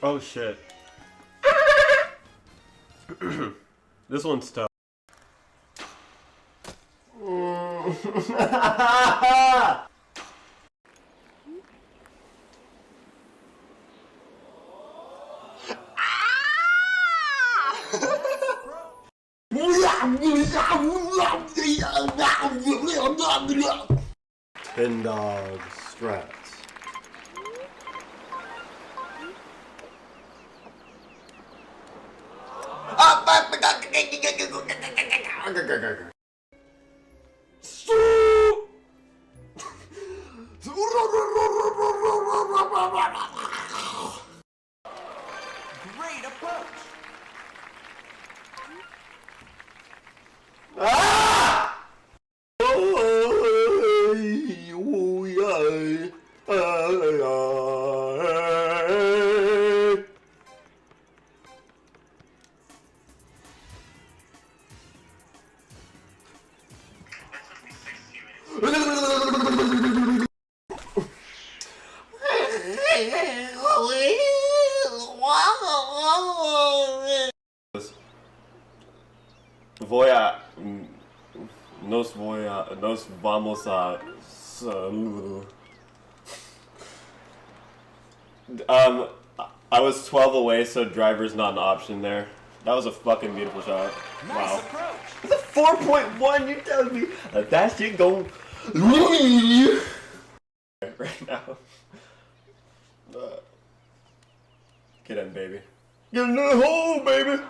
Oh shit. This one's tough. $10 strats. Great approach. Ah! Nos vamos a I was 12 away, so driver's not an option there. That was a fucking beautiful shot. Nice Wow. approach. It's a 4.1. You're telling me that shit gon' right now. Get in, baby. Get in the hole, baby.